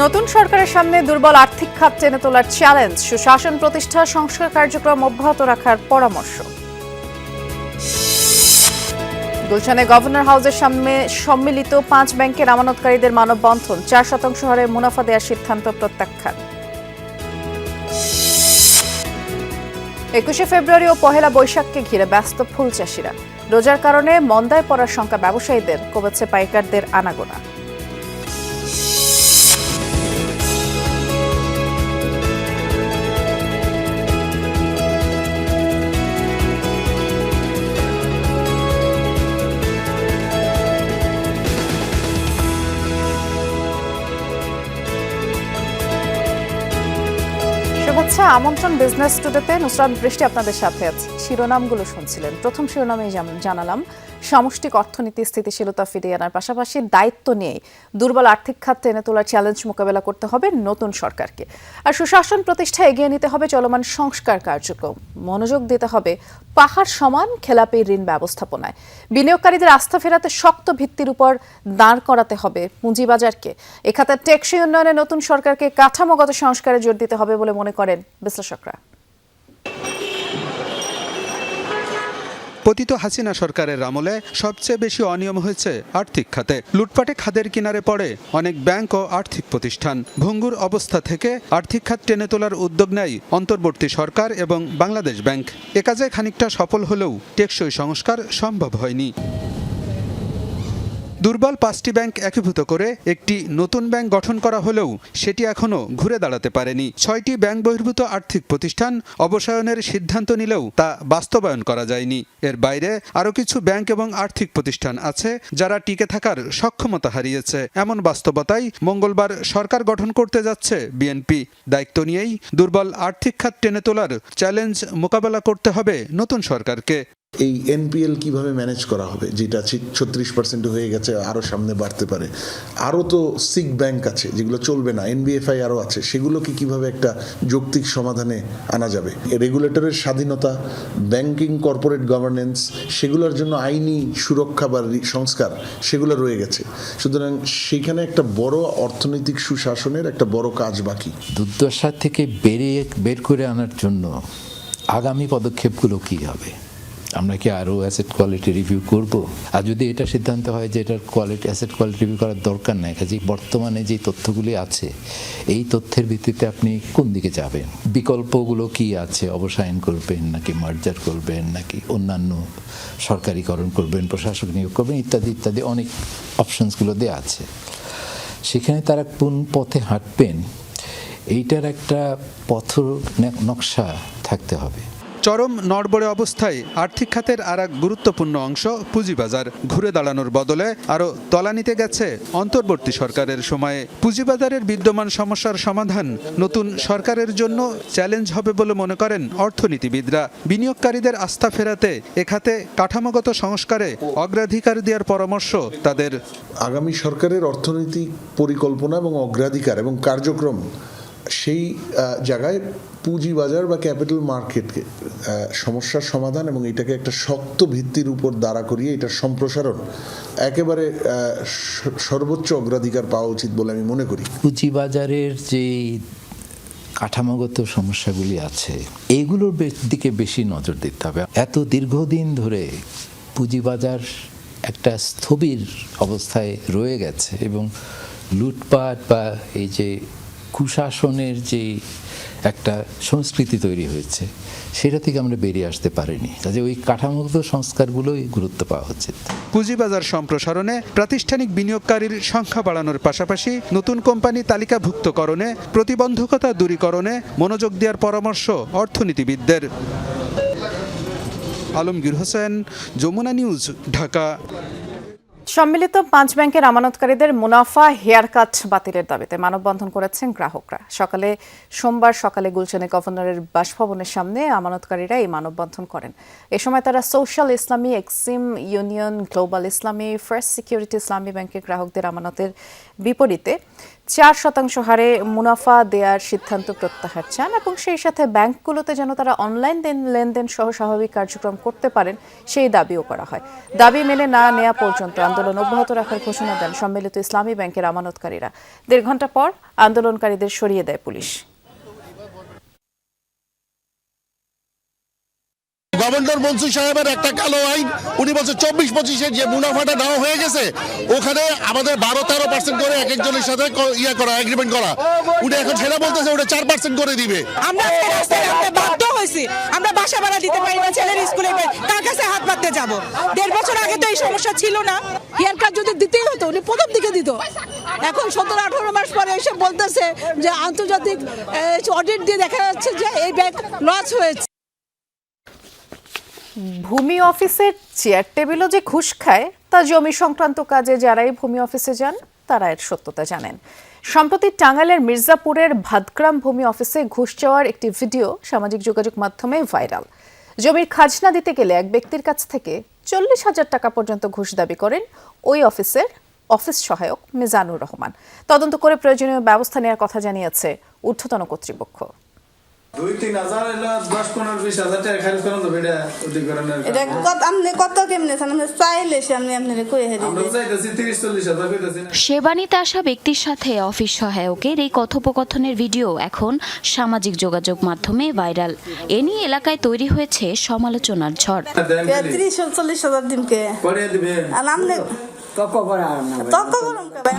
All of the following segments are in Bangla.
নতুন সরকারের সামনে দুর্বল আর্থিক খাত টেনে তোলার চ্যালেঞ্জ, সুশাসন প্রতিষ্ঠা, সংস্কার কার্যক্রম অব্যাহত রাখার পরামর্শ। গুলশানে গভর্নর হাউসের সামনে সম্মিলিত 5 ব্যাংকের আমানতকারীদের মানববন্ধন, 4% হারে মুনাফা দেওয়ার সিদ্ধান্ত প্রত্যাখ্যান। 21শে ফেব্রুয়ারি ও পহেলা বৈশাখকে ঘিরে ব্যস্ত ফুল চাষিরা। রোজার কারণে মন্দায় পড়ার শঙ্কা ব্যবসায়ীদের, কমেছে পাইকারদের আনাগোনা। শুভেচ্ছা, আমন্ত্রণ বিজনেস টুডেতে। নুসরাত বৃষ্টি আপনাদের সাথে আছে। শিরোনামগুলো শুনছিলেন। প্রথম শিরোনামে জানালাম সামষ্টিক অর্থনীতি স্থিতিশীলতা ফিরিয়ে আনার পাশাপাশি দায়িত্ব নিয়ে দুর্বল আর্থিক খাত টেনে তোলার চ্যালেঞ্জ মোকাবেলা করতে হবে নতুন সরকারকে। আর সুশাসন প্রতিষ্ঠা এগিয়ে নিতে হবে চলমান সংস্কার কার্যক্রম। মনোযোগ দিতে হবে পাহাড় সমান খেলাপি ঋণ ব্যবস্থাপনায়। বিনিয়োগকারীদের আস্থা ফেরাতে শক্ত ভিত্তির উপর দাঁড় করাতে হবে পুঁজিবাজারকে। এ খাতে টেকসই উন্নয়নে নতুন সরকারকে কাঠামোগত সংস্কারে জোর দিতে হবে বলে মনে করেন বিশ্লেষকরা। পতিত হাসিনা সরকারের আমলে সবচেয়ে বেশি অনিয়ম হয়েছে আর্থিক খাতে। লুটপাটে খাদের কিনারে পড়ে অনেক ব্যাংক ও আর্থিক প্রতিষ্ঠান। ভঙ্গুর অবস্থা থেকে আর্থিক খাত টেনে তোলার উদ্যোগ নেয় অন্তর্বর্তী সরকার এবং বাংলাদেশ ব্যাংক। এ কাজে খানিকটা সফল হলেও টেকসই সংস্কার সম্ভব হয়নি। দুর্বল 5টি ব্যাংক একীভূত করে একটি নতুন ব্যাংক গঠন করা হলেও সেটি এখনও ঘুরে দাঁড়াতে পারেনি। 6টি ব্যাংক বহির্ভূত আর্থিক প্রতিষ্ঠান অবসায়নের সিদ্ধান্ত নিলেও তা বাস্তবায়ন করা যায়নি। এর বাইরে আরও কিছু ব্যাংক এবং আর্থিক প্রতিষ্ঠান আছে যারা টিকে থাকার সক্ষমতা হারিয়েছে। এমন বাস্তবতায় মঙ্গলবার সরকার গঠন করতে যাচ্ছে বিএনপি। দায়িত্ব নিয়েই দুর্বল আর্থিক খাত টেনে তোলার চ্যালেঞ্জ মোকাবেলা করতে হবে নতুন সরকারকে। এই এনপিএল কিভাবে ম্যানেজ করা হবে, যেটা 36% হয়ে গেছে, আরও সামনে বাড়তে পারে। আরও তো সিক ব্যাংক আছে যেগুলো চলবে না, এনবিএফআই আরও আছে, সেগুলোকে কিভাবে একটা যৌক্তিক সমাধানে আনা যাবে। রেগুলেটরের স্বাধীনতা, ব্যাংকিং কর্পোরেট গভর্নেন্স, সেগুলোর জন্য আইনি সুরক্ষা বা সংস্কার সেগুলো রয়ে গেছে। সুতরাং সেখানে একটা বড় অর্থনৈতিক সুশাসনের একটা বড় কাজ বাকি। দুর্দশা থেকে বের করে আনার জন্য আগামী পদক্ষেপগুলো কী হবে? আমরা কি আরও অ্যাসেট কোয়ালিটি রিভিউ করব? আর যদি এটা সিদ্ধান্ত হয় যে এটার অ্যাসেট কোয়ালিটি রিভিউ করার দরকার নাই, কাজে বর্তমানে যে তথ্যগুলি আছে এই তথ্যের ভিত্তিতে আপনি কোন দিকে যাবেন, বিকল্পগুলো কি আছে, অবসায়ন করবেন নাকি মার্জার করবেন নাকি অন্যান্য সরকারিকরণ করবেন, প্রশাসক নিয়োগ করবেন, ইত্যাদি ইত্যাদি অনেক অপশনসগুলো দেওয়া আছে। সেখানে তারা কোন পথে হাঁটবেন এইটার একটা পথ নকশা থাকতে হবে। চরম নড়বড়ে অবস্থায় আর্থিক খাতের আর এক গুরুত্বপূর্ণ অংশ পুঁজিবাজার। ঘুরে দাঁড়ানোর বদলে আরও তলানিতে গেছে অন্তর্বর্তী সরকারের সময়ে। পুঁজিবাজারের বিদ্যমান সমস্যার সমাধান নতুন সরকারের জন্য চ্যালেঞ্জ হবে বলে মনে করেন অর্থনীতিবিদরা। বিনিয়োগকারীদের আস্থা ফেরাতে এ খাতে কাঠামোগত সংস্কারে অগ্রাধিকার দেওয়ার পরামর্শ তাদের। আগামী সরকারের অর্থনৈতিক পরিকল্পনা এবং অগ্রাধিকার এবং কার্যক্রম সেই জায়গায় পুঁজিবাজার বা ক্যাপিটাল মার্কেটকে সমস্যার সমাধান এবং এটাকে একটা শক্ত ভিত্তির উপর দাঁড়া করিয়ে এটার সম্প্রসারণ একেবারে সর্বোচ্চ অগ্রাধিকার পাওয়া উচিত বলে আমি মনে করি। পুঁজিবাজারের যে কাঠামোগত সমস্যাগুলি আছে এইগুলোর দিকে বেশি নজর দিতে হবে। এত দীর্ঘদিন ধরে পুঁজিবাজার একটা স্থবির অবস্থায় রয়ে গেছে এবং লুটপাট বা এই যে কুশাসনের যে একটা সংস্কৃতি তৈরি হয়েছে সেটা থেকে আমরা বেরিয়ে আসতে পারিনি। কাজে ওই কাঠামোগত সংস্কারগুলোই গুরুত্ব পাওয়া উচিত। পুঁজিবাজার সম্প্রসারণে প্রাতিষ্ঠানিক বিনিয়োগকারীর সংখ্যা বাড়ানোর পাশাপাশি নতুন কোম্পানি তালিকাভুক্তকরণে প্রতিবন্ধকতা দূরীকরণে মনোযোগ দেওয়ার পরামর্শ অর্থনীতিবিদদের। আলমগীর হোসেন, যমুনা নিউজ, ঢাকা। সম্মিলিত 5 ব্যাংকের আমানতকারীদের মুনাফা হেয়ারকাট বাতিলের দাবিতে মানববন্ধন করেছেন গ্রাহকরা। সোমবার সকালে গুলশানে গভর্নরের বাসভবনের সামনে আমানতকারীরা এই মানববন্ধন করেন। এ সময় তারা সোশ্যাল ইসলামী, এক্সিম ইউনিয়ন, গ্লোবাল ইসলামী, ফার্স্ট সিকিউরিটি ইসলামী ব্যাংকের গ্রাহকদের আমানতের বিপরীতে 4% হারে মুনাফা দেওয়ার সিদ্ধান্ত প্রত্যাহার চান এবং সেই সাথে ব্যাংকগুলোতে যেন তারা অনলাইন লেনদেন সহ স্বাভাবিক কার্যক্রম করতে পারেন সেই দাবিও করা হয়। দাবি মেনে না নেওয়া পর্যন্ত আন্দোলন অব্যাহত রাখার ঘোষণা দেন সম্মিলিত ইসলামী ব্যাংকের আমানতকারীরা। 1.5 ঘণ্টা পর আন্দোলনকারীদের সরিয়ে দেয় পুলিশ। গভর্নর মনসুর সাহেবের একটা কালো আইন, উনি বলছে 24-25-এর যে মুনাফাটা নেওয়া হয়ে গেছে ওখানে আমাদের 12-13% করে এক একজনের সাথে এগ্রিমেন্ট করা, উনি এখন সেটা বলতেছে ওটা 4% করে দিবে। আমরা রাস্তায় নামতে বাধ্য হয়েছি, আমরা বাসা ভাড়া দিতে পারি না, ছেলের স্কুলে কার কাছে হাত পাততে যাব? 1.5 বছর আগে তো এই সমস্যা ছিল না। হেয়ার কাট যদি দিতেই হতো উনি প্রথম দিকে দিত, এখন 17-18 মাস পরে এসে বলতেছে যে আন্তর্জাতিক অডিট দিয়ে দেখা যাচ্ছে যে এই ব্যাংক লস হয়েছে। ভূমি অফিসের চেয়ার টেবিলও যে ঘুষ খায় তা জমি সংক্রান্ত কাজে যারাই ভূমি অফিসে যান তারা এর সত্যতা জানেন। সম্প্রতি টাঙ্গাইলের মির্জাপুরের ভাতগ্রাম ভূমি অফিসে ঘুষ চাওয়ার একটি ভিডিও সামাজিক যোগাযোগ মাধ্যমে ভাইরাল। জমির খাজনা দিতে গেলে এক ব্যক্তির কাছ থেকে 40,000 টাকা পর্যন্ত ঘুষ দাবি করেন ওই অফিসের অফিস সহায়ক মিজানুর রহমান। তদন্ত করে প্রয়োজনীয় ব্যবস্থা নেওয়ার কথা জানিয়েছে ঊর্ধ্বতন কর্তৃপক্ষ। 2-3 হাজার 10-15-20 হাজার টাকা খরচ করেন তো বেটা অধিকরণের এটা আপনি কত কেমনে আপনি চাইলে আমি আপনারে কই হেরি আমরা চাইতেছি 30-40 হাজার কইতাছি না। সেবানিতে আসা ব্যক্তির সাথে অফিস সহায়কের এই কথোপকথনের ভিডিও এখন সামাজিক যোগাযোগ মাধ্যমে ভাইরাল। এ নিয়ে এলাকায় তৈরি হয়েছে সমালোচনার ঝড়। 30-40 হাজার দিনকে পরে দিবে আর আপনি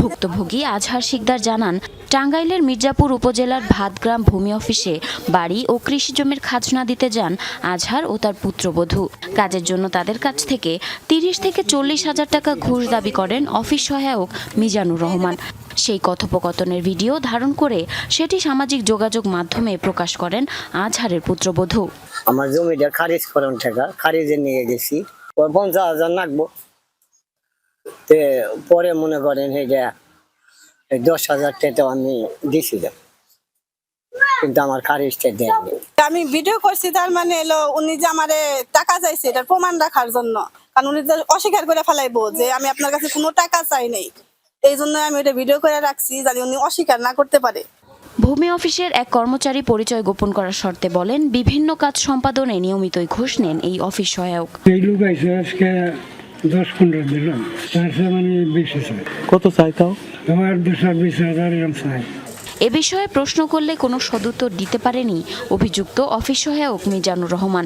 ভুক্তভোগী আজহার শিকদার জানান, টাঙ্গাইলের মির্জাপুর উপজেলার ভাতগ্রাম ভূমি অফিসে বাড়ি ও কৃষি জমির খাজনা দিতে যান আজহার ও তার পুত্রবধূ। কাজের জন্য তাদের কাছ থেকে 30 থেকে 40 হাজার টাকা ঘুষ দাবি করেন অফিস সহায়ক মিজানুর রহমান। সেই কথোপকথনের ভিডিও ধারণ করে সেটি সামাজিক যোগাযোগ মাধ্যমে প্রকাশ করেন আজহারের পুত্রবধূ। আমার জমিটা খারিজ করেন টাকা খারিজে নিয়ে গেছি, 50,000 লাগবো। পরে মনে করেন 10,000 টাকা আমি দিয়েছিলাম, কিন্তু আমার খারিজটা দেয়নি। আমি ভিডিও করছি, তার মানে এলো উনি যে আমারে টাকা চাইছে এটার প্রমাণ রাখার জন্য, কারণ উনি অস্বীকার করে ফেলাইবো যে আমি আপনার কাছে কোনো টাকা চাই নাই। এই জন্য আমি এটা ভিডিও করে রাখছি যাতে উনি অস্বীকার না করতে পারে। ভূমি অফিসের এক কর্মচারী পরিচয় গোপন করার শর্তে বলেন, বিভিন্ন কাজ সম্পাদনে নিয়মিতই ঘুষ নেন এই অফিস সহায়ক। এই লোক আইসে আজকে 10-15 দিলাম, তার মানে বেশি চাই। কত চাই তাও? আমার 220,000 এরকম চাই। এ বিষয়ে প্রশ্ন করলে কোনো সদুত্তর দিতে পারেনি অভিযুক্ত অফিস সহায়ক মিজানুর রহমান।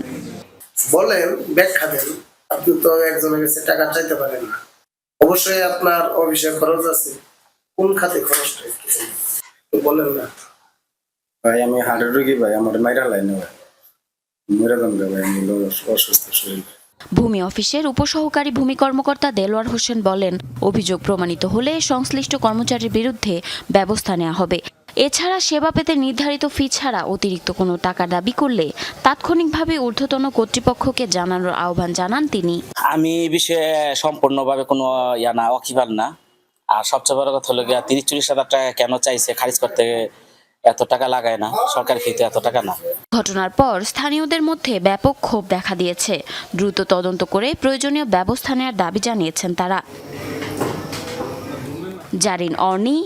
বলেন, ব্যাখ্যা দেন, আপনি তো একজনের কাছে টাকা চাইতে পারেন না, অবশ্যই আপনার অফিসে খরচ আছে, কোন খাতে খরচটা বলেন না। ভাই আমি হার্টের রোগী ভাই, আমার মাইরা লাইনে ভাই মরে যান ভাই, আমি অসুস্থ শরীর। ভূমি অফিসের উপসহকারী ভূমি কর্মকর্তা দেলোয়ার হোসেন বলেন, অভিযোগ প্রমাণিত হলে সংশ্লিষ্ট কর্মচারীর বিরুদ্ধে ব্যবস্থা নেওয়া হবে। এছাড়া সেবা পেতে নির্ধারিত ফি ছাড়া অতিরিক্ত কোনো টাকা দাবি করলে তাৎক্ষণিকভাবে ঊর্ধ্বতন কর্তৃপক্ষকে জানানোর আহ্বান জানান তিনি। আমি এই বিষয়ে সম্পূর্ণভাবে কোনো ওয়াকিবহাল না। আর সবচেয়ে বড় কথা হলো 30-40 হাজার টাকা কেন চাইছে খারিজ করতে, এত টাকা লাগায় না, সরকারি ফিতে এত টাকা না। ঘটনার পর স্থানীয়দের মধ্যে ব্যাপক ক্ষোভ দেখা দিয়েছে। দ্রুত তদন্ত করে প্রয়োজনীয় ব্যবস্থা নেওয়ার দাবি জানিয়েছেন তারা। জারিন অর্নি,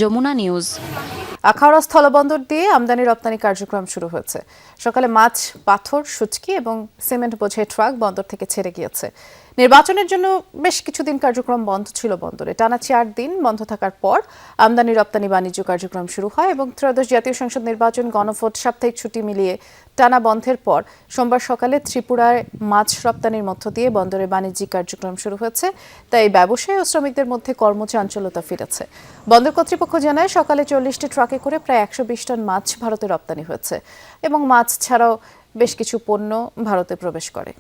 যমুনা নিউজ। আখাউড়া স্থলবন্দর দিয়ে আমদানি রপ্তানি কার্যক্রম শুরু হয়েছে। সকালে মাছ, পাথর, শুটকি এবং সিমেন্ট বোঝাই ট্রাক বন্দর থেকে ছেড়ে গিয়েছে। নির্বাচনের জন্য বেশ কিছুদিন কার্যক্রম বন্ধ ছিল বন্দরে। টানা 4 দিন বন্ধ থাকার পর আমদানি রপ্তানি বাণিজ্য কার্যক্রম শুরু হয় এবং ত্রয়োদশ জাতীয় সংসদ নির্বাচন, গণভোট, সাপ্তাহিক ছুটি মিলিয়ে টানা বন্ধের পর সোমবার সকালে ত্রিপুরায় মাছ রপ্তানির মধ্য দিয়ে বন্দরে বাণিজ্যিক কার্যক্রম শুরু হয়েছে। তাই ব্যবসায়ী ও শ্রমিকদের মধ্যে কর্মচাঞ্চল্যতা ফিরেছে। বন্দর কর্তৃপক্ষ জানায়, সকালে 40টি ট্রাকে করে প্রায় 120 টন মাছ ভারতে রপ্তানি হয়েছে এবং মাছ ছাড়াও বেশ কিছু পণ্য ভারতে প্রবেশ করে।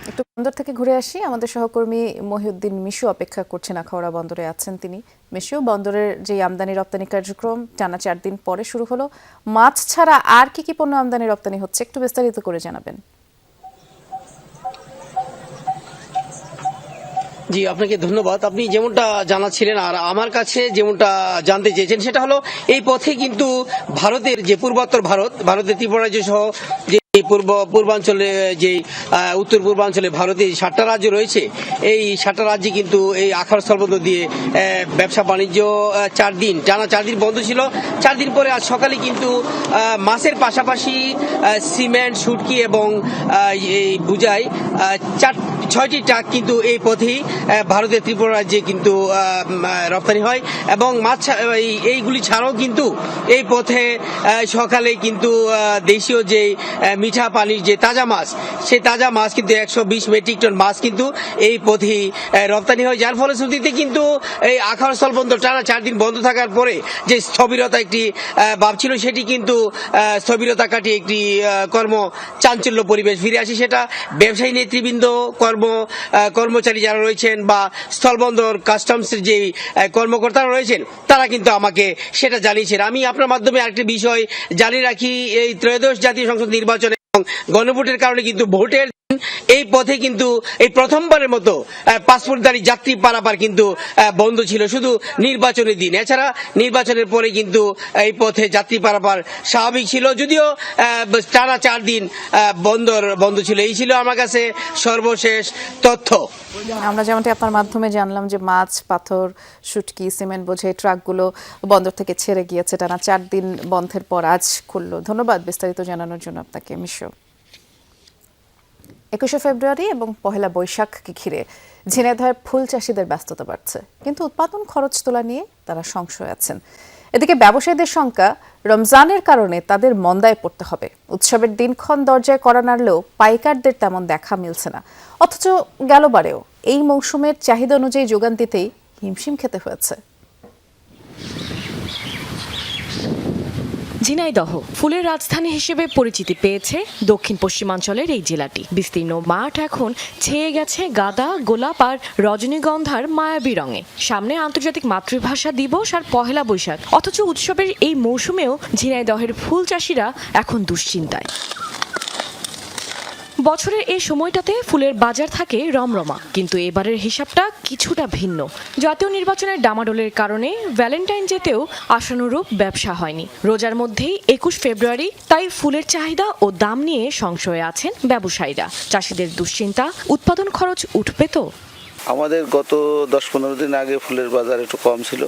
একটু বন্দর থেকে ঘুরে আসি। আমাদের সহকর্মী মহিউদ্দিন মিশু অপেক্ষা করছেন, আখাউড়া বন্দরে আছেন তিনি। মিশু, বন্দরের যে আমদানি রপ্তানি কার্যক্রম টানা 4 দিন পরে শুরু হলো, মাছ ছাড়া আর কি কি পণ্য আমদানি রপ্তানি হচ্ছে একটু বিস্তারিত করে জানাবেন। জি, আপনাকে ধন্যবাদ। আপনি যেমনটা জানাচ্ছিলেন আর আমার কাছে যেমনটা জানতে চেয়েছেন সেটা হলো, এই পথে কিন্তু ভারতের যে পূর্বোত্তর ভারতের ত্রিপুরা রাজ্য সহ যে এই পূর্বাঞ্চলে যে উত্তর পূর্বাঞ্চলে ভারতে 7টা রাজ্য রয়েছে, এই 7টা রাজ্যে কিন্তু এই আখাউড়া স্থলবন্দর দিয়ে ব্যবসা বাণিজ্য 4 দিন টানা 4 দিন বন্ধ ছিল। 4 দিন পরে আজ সকালে কিন্তু মাছের পাশাপাশি সিমেন্ট, শুটকি এবং এই বুঝাই 6টি ট্রাক কিন্তু এই পথেই ভারতের ত্রিপুরা রাজ্যে কিন্তু রপ্তানি হয় এবং মাছ এইগুলি ছাড়াও কিন্তু এই পথে সকালে কিন্তু দেশীয় যে মিঠা পানির যে তাজা মাছ, সেই তাজা মাছ কিন্তু 120 মেট্রিক টন মাছ কিন্তু এই পথেই রপ্তানি হয়, যার ফলশ্রুতিতে কিন্তু এই আখাউড়া স্থলবন্দর টানা 4 দিন বন্ধ থাকার পরে যে স্থবিরতা একটি ভাব ছিল, সেটি কিন্তু স্থবিরতা কাটিয়ে একটি চাঞ্চল্য পরিবেশ ফিরে আসে। সেটা ব্যবসায়ী নেতৃবৃন্দ, কর্মচারী যারা রয়েছেন বা স্থলবন্দর কাস্টমসের যে কর্মকর্তারা রয়েছেন, তারা কিন্তু আমাকে সেটা জানিয়েছেন। আমি আপনার মাধ্যমে আরেকটি বিষয় জানিয়ে রাখি, এই ত্রয়োদশ জাতীয় সংসদ নির্বাচনে এবং গণভোটের কারণে কিন্তু ভোটের এই পথে কিন্তু এই প্রথমবারের মতো পাসপোর্টধারী যাত্রী পারাপার কিন্তু বন্ধ ছিল শুধু নির্বাচনের দিন। এছাড়া নির্বাচনের পরে কিন্তু এই পথে যাত্রী পারাপার স্বাভাবিক ছিল, যদিও টানা 4 দিন বন্ধ ছিল। এই ছিল আমার কাছে সর্বশেষ তথ্য। আমরা যেমনটি আপনার মাধ্যমে জানলাম যে মাছ, পাথর, শুটকি, সিমেন্ট বোঝাই ট্রাকগুলো বন্দর থেকে ছেড়ে গিয়েছে, টানা 4 দিন বন্ধের পর আজ খুলল। ধন্যবাদ বিস্তারিত জানানোর জন্য আপনাকে মিশো। 21শে ফেব্রুয়ারি এবং পহেলা বৈশাখকে ঘিরে ঝিনাইদহের ফুল চাষিদের ব্যস্ততা বাড়ছে, কিন্তু উৎপাদন খরচ তোলা নিয়ে তারা সংশয়ে আছেন। এদিকে ব্যবসায়ীদের শঙ্কা, রমজানের কারণে তাদের মন্দায় পড়তে হবে। উৎসবের দিনক্ষণ দরজায় কড়া নাড়লেও পাইকারদের তেমন দেখা মিলছে না, অথচ গেলবারেও এই মৌসুমের চাহিদা অনুযায়ী যোগান দিতেই হিমশিম খেতে হয়েছে। ঝিনাইদহ ফুলের রাজধানী হিসেবে পরিচিতি পেয়েছে দক্ষিণ পশ্চিমাঞ্চলের এই জেলাটি। বিস্তীর্ণ মাঠ এখন ছেয়ে গেছে গাঁদা, গোলাপ আর রজনীগন্ধার মায়াবী রঙে। সামনে আন্তর্জাতিক মাতৃভাষা দিবস আর পহেলা বৈশাখ, অথচ উৎসবের এই মৌসুমেও ঝিনাইদহের ফুল চাষিরা এখন দুশ্চিন্তায়। বছরের এই সময়টাতে ফুলের বাজার থাকে রমরমা, কিন্তু এবারের হিসাবটা কিছুটা ভিন্ন। জাতীয় নির্বাচনের ডামাডোলের কারণে ভ্যালেন্টাইন ডেতেও আশানুরূপ ব্যবসা হয়নি। রোজার মধ্যেই 21 ফেব্রুয়ারি, তাই ফুলের চাহিদা ও দাম নিয়ে সংশয়ে আছেন ব্যবসায়ীরা। চাষিদের দুশ্চিন্তা, উৎপাদন খরচ উঠবে তো। আমাদের গত 10-15 দিন আগে ফুলের বাজার একটু কম ছিল,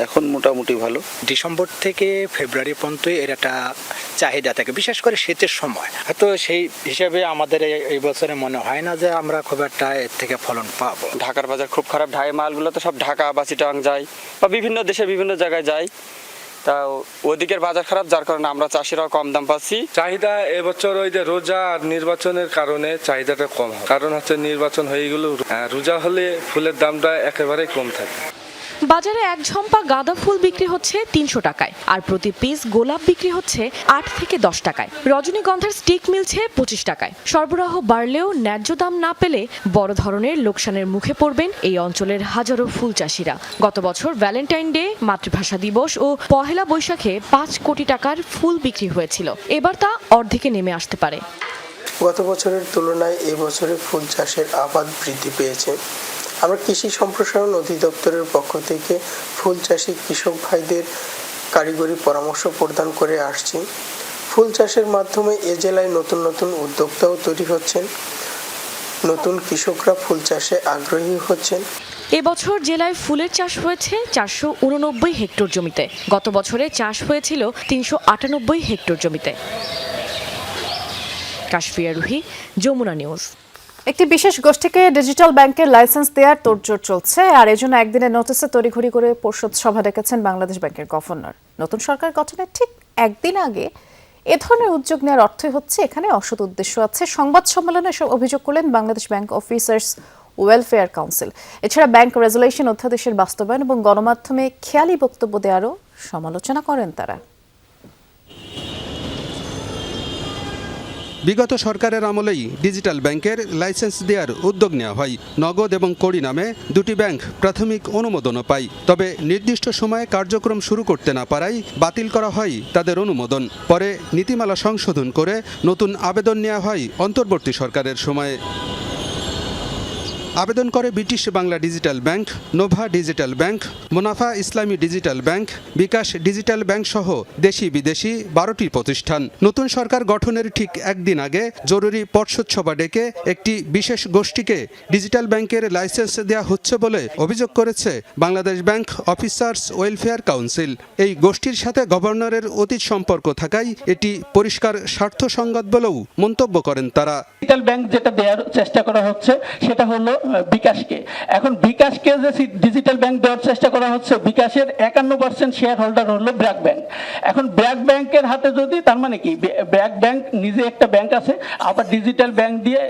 এখন মোটামুটি ভালো। ডিসেম্বর থেকে ফেব্রুয়ারি পর্যন্ত এর একটা চাহিদা থাকে, বিশেষ করে শীতের সময়। তো সেই হিসাবে আমাদের এই বছরে মনে হয় না যে আমরা খুব একটা এর থেকে ফলন পাবো। ঢাকার বাজার খুব খারাপ, ঢাই মালগুলো তো সব ঢাকা বা চিটাগাং যায় বা বিভিন্ন দেশে বিভিন্ন জায়গায় যায়, তা ওদিকের বাজার খারাপ, যার কারণে আমরা চাষিরাও কম দাম পাচ্ছি। চাহিদা এবছর ওই যে রোজা আর নির্বাচনের কারণে চাহিদাটা কম হয়, কারণ হচ্ছে নির্বাচন হয়ে গেল, রোজা হলে ফুলের দামটা একেবারেই কম থাকে। বাজারে এক ঝম্পা গাঁদা ফুল বিক্রি হচ্ছে 300 টাকায়, আর প্রতি পিস গোলাপ বিক্রি হচ্ছে 8 থেকে 10 টাকায়। রজনীগন্ধার স্টিক মিলছে 25 টাকায়। সরবরাহ বাড়লেও ন্যায্য দাম না পেলে বড় ধরনের লোকসানের মুখে পড়বেন এই অঞ্চলের হাজারো ফুল চাষিরা। গত বছর ভ্যালেন্টাইন ডে, মাতৃভাষা দিবস ও পহেলা বৈশাখে 5 কোটি টাকার ফুল বিক্রি হয়েছিল। এবার তা অর্ধেকে নেমে আসতে পারে। গত বছরের তুলনায় এবছরে ফুল চাষের আবাদ বৃদ্ধি পেয়েছে। আমরা কৃষি সম্প্রসারণ অধিদপ্তরের পক্ষ থেকে ফুল চাষি কৃষক ভাইদের কারিগরি পরামর্শ প্রদান করে আসছি। ফুল চাষের মাধ্যমে এ জেলায় নতুন নতুন উদ্যোক্তাও তৈরি হচ্ছেন, নতুন কৃষকরা ফুল চাষে আগ্রহী হচ্ছেন। এবছর জেলায় ফুলের চাষ হয়েছে 489 হেক্টর জমিতে। গত বছরে চাষ হয়েছিল 398 হেক্টর জমিতে। কাশফিয়া রুহি, যমুনা নিউজ। একটি বিশেষ গোষ্ঠীকে ডিজিটাল ব্যাংকের লাইসেন্স দেওয়ার তোড়জোড় চলছে, আর এজন্য একদিনের নোটিসে তড়িঘড়ি করে পরিষদ সভা ডেকেছেন বাংলাদেশ ব্যাংকের গভর্নর। নতুন সরকার গঠনের ঠিক একদিন আগে এ ধরনের উদ্যোগ নেওয়ার অর্থই হচ্ছে এখানে অসৎ উদ্দেশ্য আছে। সংবাদ সম্মেলনে এসব অভিযোগ করলেন Bangladesh bank officers welfare council. এছাড়া ব্যাংক রেজুলেশন অধ্যাদেশের বাস্তবায়ন এবং গণমাধ্যমে খেয়ালি বক্তব্য দেওয়ারও সমালোচনা করেন তারা। বিগত সরকারের আমলেই ডিজিটাল ব্যাংকের লাইসেন্স দেওয়ার উদ্যোগ নেওয়া হয়। নগদ এবং কড়ি নামে দুটি ব্যাংক প্রাথমিক অনুমোদনও পায়, তবে নির্দিষ্ট সময়ে কার্যক্রম শুরু করতে না পারায় বাতিল করা হয় তাদের অনুমোদন। পরে নীতিমালা সংশোধন করে নতুন আবেদন নেওয়া হয় অন্তর্বর্তী সরকারের সময়ে। আবেদন করে British Bangla digital bank, Nova digital bank, মুনাফা ইসলামী ডিজিটাল ব্যাংক, বিকাশ ডিজিটাল ব্যাংক সহ দেশি বিদেশি 12টি প্রতিষ্ঠান। নতুন সরকার গঠনের ঠিক একদিন আগে জরুরি পর্ষদ সভা ডেকে একটি বিশেষ গোষ্ঠীকে ডিজিটাল ব্যাংকের লাইসেন্স দেওয়া হচ্ছে বলে অভিযোগ করেছে Bangladesh bank officers welfare council. এই গোষ্ঠীর সাথে গভর্নরের অতীত সম্পর্ক থাকায় এটি পরিষ্কার স্বার্থসংগত বলেও মন্তব্য করেন তারা। ডিজিটাল ব্যাংক যেটা দেওয়ার চেষ্টা করা হচ্ছে সেটা হলো বিকাশকে। এখন বিকাশকে যে ডিজিটাল ব্যাংক দেওয়ার চেষ্টা করা হচ্ছে, বিকাশের 51% শেয়ার হোল্ডার হলো ব্র্যাক ব্যাংক। এখন ব্র্যাক ব্যাংকের হাতে যদি, তার মানে কি ব্র্যাক ব্যাংক নিজে একটা ব্যাংক আছে, আবার ডিজিটাল ব্যাংক দিয়ে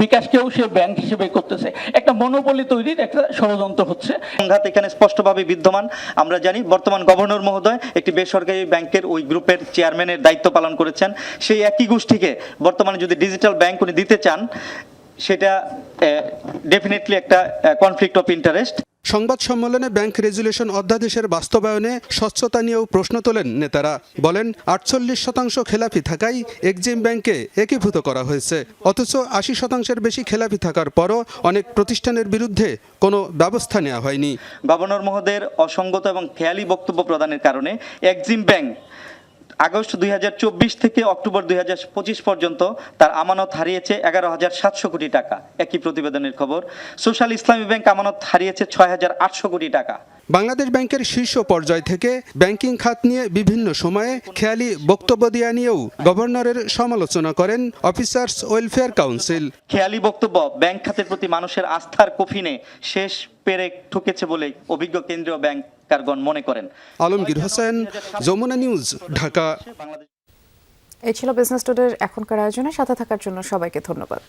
বিকাশকেও সে ব্যাংক হিসেবে করতেছে, একটা মনোপলি তৈরির একটা ষড়যন্ত্র হচ্ছে। সংঘাত এখানে স্পষ্টভাবে বিদ্যমান। আমরা জানি বর্তমান গভর্নর মহোদয় একটি বেসরকারি ব্যাংকের ওই গ্রুপের চেয়ারম্যানের দায়িত্ব পালন করেছেন। সেই একই গোষ্ঠীকে বর্তমানে যদি ডিজিটাল ব্যাংক উনি দিতে চান, সেটা ডেফিনেটলি একটা কনফ্লিক্ট অফ ইন্টারেস্ট। সংবাদ সম্মেলনে ব্যাংক রেজুলেশন অধ্যাদেশের বাস্তবায়নে স্বচ্ছতা নিয়েও প্রশ্ন তোলেন নেতারা। বলেন 48% খেলাপি থাকায় এক্সিম ব্যাংকে একীভূত করা হয়েছে, অথচ 80%-এর বেশি খেলাপি থাকার পরও অনেক প্রতিষ্ঠানের বিরুদ্ধে কোনো ব্যবস্থা নেওয়া হয়নি। গভর্নর মহোদয়ের অসঙ্গত এবং খেয়ালি বক্তব্য প্রদানের কারণে এক্সিম ব্যাংক আগস্ট 2024 থেকে অক্টোবর 2025 পর্যন্ত তার আমানত হারিয়েছে 11,700 কোটি টাকা। একই প্রতিবেদনের খবর। সোশ্যাল ইসলামী ব্যাংক আমানত হারিয়েছে 6,800 কোটি টাকা। বাংলাদেশ ব্যাংকের শীর্ষ পর্যায় থেকে ব্যাংকিং খাত নিয়ে বিভিন্ন সময়ে খেয়ালি বক্তব্য দেওয়া নিয়েও গভর্নরের সমালোচনা করেন অফিসার্স ওয়েলফেয়ার কাউন্সিল। খেয়ালি বক্তব্য ব্যাংক খাতের প্রতি মানুষের আস্থার কফিনে শেষ পেরেক ঠুকেছে বলে অভিজ্ঞ কেন্দ্রীয় ব্যাংকারগণ মনে করেন। আলমগীর হোসেন, যমুনা নিউজ, ঢাকা। এই ছিল বিজনেস টুডের এখনকার আয়োজনে সাথে থাকার জন্য সবাইকে ধন্যবাদ।